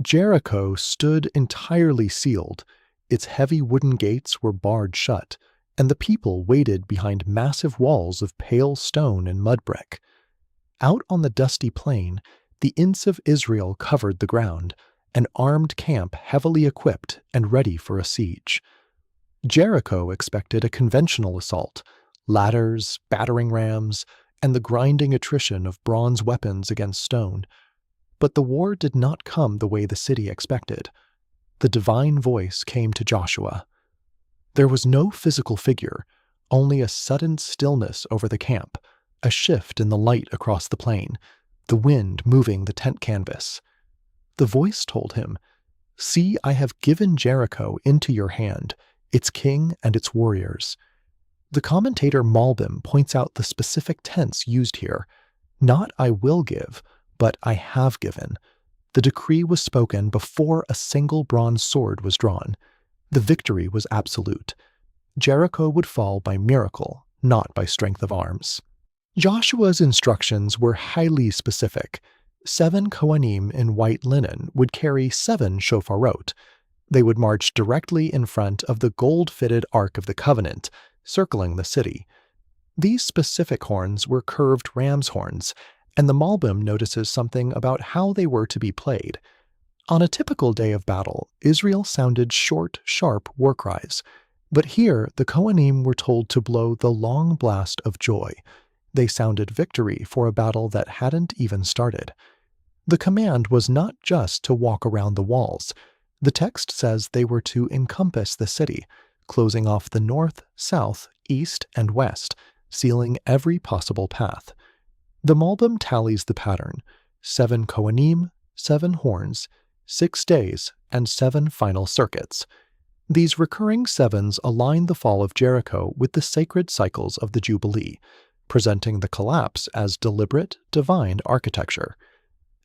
Jericho stood entirely sealed. Its heavy wooden gates were barred shut, and the people waited behind massive walls of pale stone and mud brick. Out on the dusty plain, the Ints of Israel covered the ground, an armed camp heavily equipped and ready for a siege. Jericho expected a conventional assault, ladders, battering rams, and the grinding attrition of bronze weapons against stone. But the war did not come the way the city expected. The divine voice came to Joshua. There was no physical figure, only a sudden stillness over the camp, a shift in the light across the plain, the wind moving the tent canvas. The voice told him, "See, I have given Jericho into your hand, its king and its warriors." The commentator Malbim points out the specific tense used here, not "I will give," but "I have given." The decree was spoken before a single bronze sword was drawn. The victory was absolute. Jericho would fall by miracle, not by strength of arms. Joshua's instructions were highly specific. 7 kohanim in white linen would carry 7 shofarot. They would march directly in front of the gold-fitted Ark of the Covenant, circling the city. These specific horns were curved ram's horns, and the Malbim notices something about how they were to be played. On a typical day of battle, Israel sounded short, sharp war cries, but here the kohanim were told to blow the long blast of joy. They sounded victory for a battle that hadn't even started. The command was not just to walk around the walls. The text says they were to encompass the city, closing off the north, south, east, and west, sealing every possible path. The Malbim tallies the pattern: 7 kohanim, 7 horns, 6 days, and 7 final circuits. These recurring sevens align the fall of Jericho with the sacred cycles of the Jubilee, presenting the collapse as deliberate, divine architecture.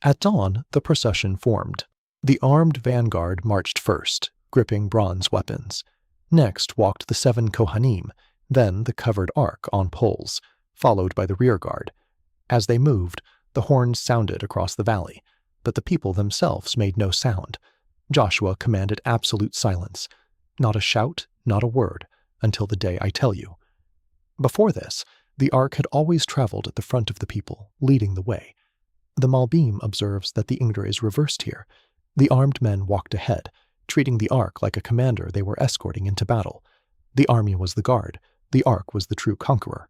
At dawn, the procession formed. The armed vanguard marched first, gripping bronze weapons. Next walked the 7 kohanim, then the covered ark on poles, followed by the rear guard. As they moved, the horns sounded across the valley, but the people themselves made no sound. Joshua commanded absolute silence. Not a shout, not a word, until the day I tell you. Before this, the ark had always traveled at the front of the people, leading the way. The Malbim observes that the Ingr is reversed here. The armed men walked ahead, treating the ark like a commander they were escorting into battle. The army was the guard. The ark was the true conqueror.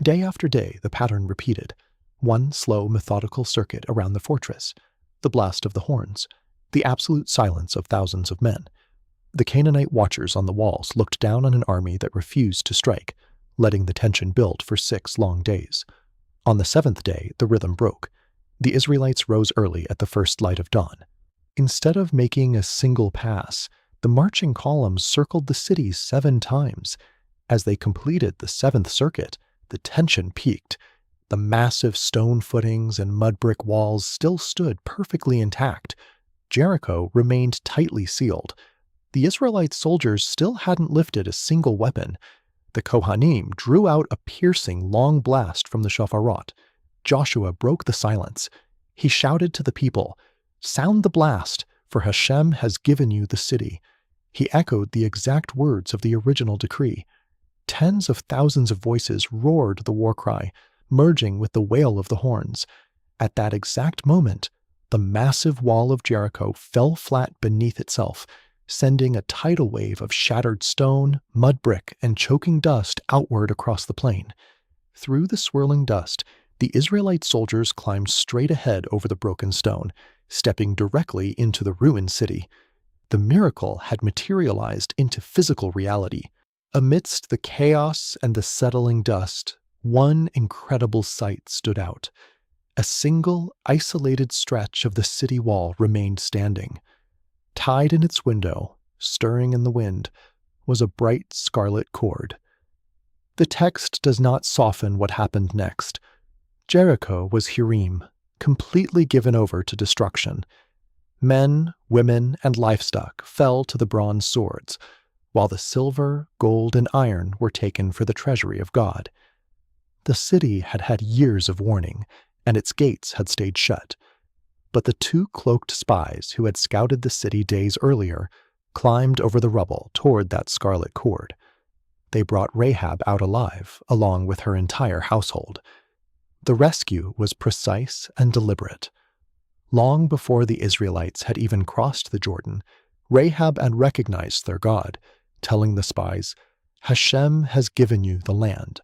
Day after day, the pattern repeated. One slow, methodical circuit around the fortress, the blast of the horns, the absolute silence of thousands of men. The Canaanite watchers on the walls looked down on an army that refused to strike, letting the tension build for 6 long days. On the 7th day, the rhythm broke. The Israelites rose early at the first light of dawn. Instead of making a single pass, the marching columns circled the city 7 times. As they completed the 7th circuit, the tension peaked. The massive stone footings and mud brick walls still stood perfectly intact. Jericho remained tightly sealed. The Israelite soldiers still hadn't lifted a single weapon. The kohanim drew out a piercing long blast from the shofarot. Joshua broke the silence. He shouted to the people, "Sound the blast, for Hashem has given you the city." He echoed the exact words of the original decree. Tens of thousands of voices roared the war cry, merging with the wail of the horns. At that exact moment, the massive wall of Jericho fell flat beneath itself, sending a tidal wave of shattered stone, mud brick, and choking dust outward across the plain. Through the swirling dust, the Israelite soldiers climbed straight ahead over the broken stone, stepping directly into the ruined city. The miracle had materialized into physical reality. Amidst the chaos and the settling dust, one incredible sight stood out. A single, isolated stretch of the city wall remained standing. Tied in its window, stirring in the wind, was a bright scarlet cord. The text does not soften what happened next. Jericho was Hirim, completely given over to destruction. Men, women, and livestock fell to the bronze swords, while the silver, gold, and iron were taken for the treasury of God. The city had had years of warning, and its gates had stayed shut. but the two cloaked spies who had scouted the city days earlier climbed over the rubble toward that scarlet cord. They brought Rahab out alive, along with her entire household. The rescue was precise and deliberate. Long before the Israelites had even crossed the Jordan, Rahab had recognized their God, telling the spies, "Hashem has given you the land."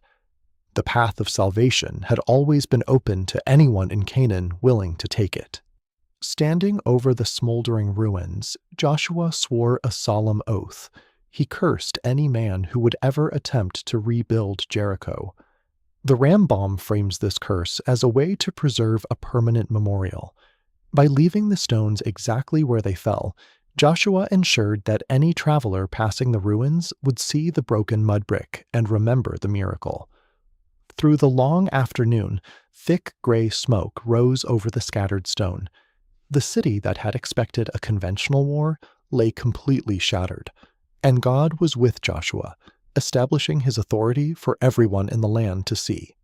The path of salvation had always been open to anyone in Canaan willing to take it. Standing over the smoldering ruins, Joshua swore a solemn oath. He cursed any man who would ever attempt to rebuild Jericho. The Rambam frames this curse as a way to preserve a permanent memorial. By leaving the stones exactly where they fell, Joshua ensured that any traveler passing the ruins would see the broken mud brick and remember the miracle. Through the long afternoon, thick gray smoke rose over the scattered stone. The city that had expected a conventional war lay completely shattered, and God was with Joshua, establishing his authority for everyone in the land to see.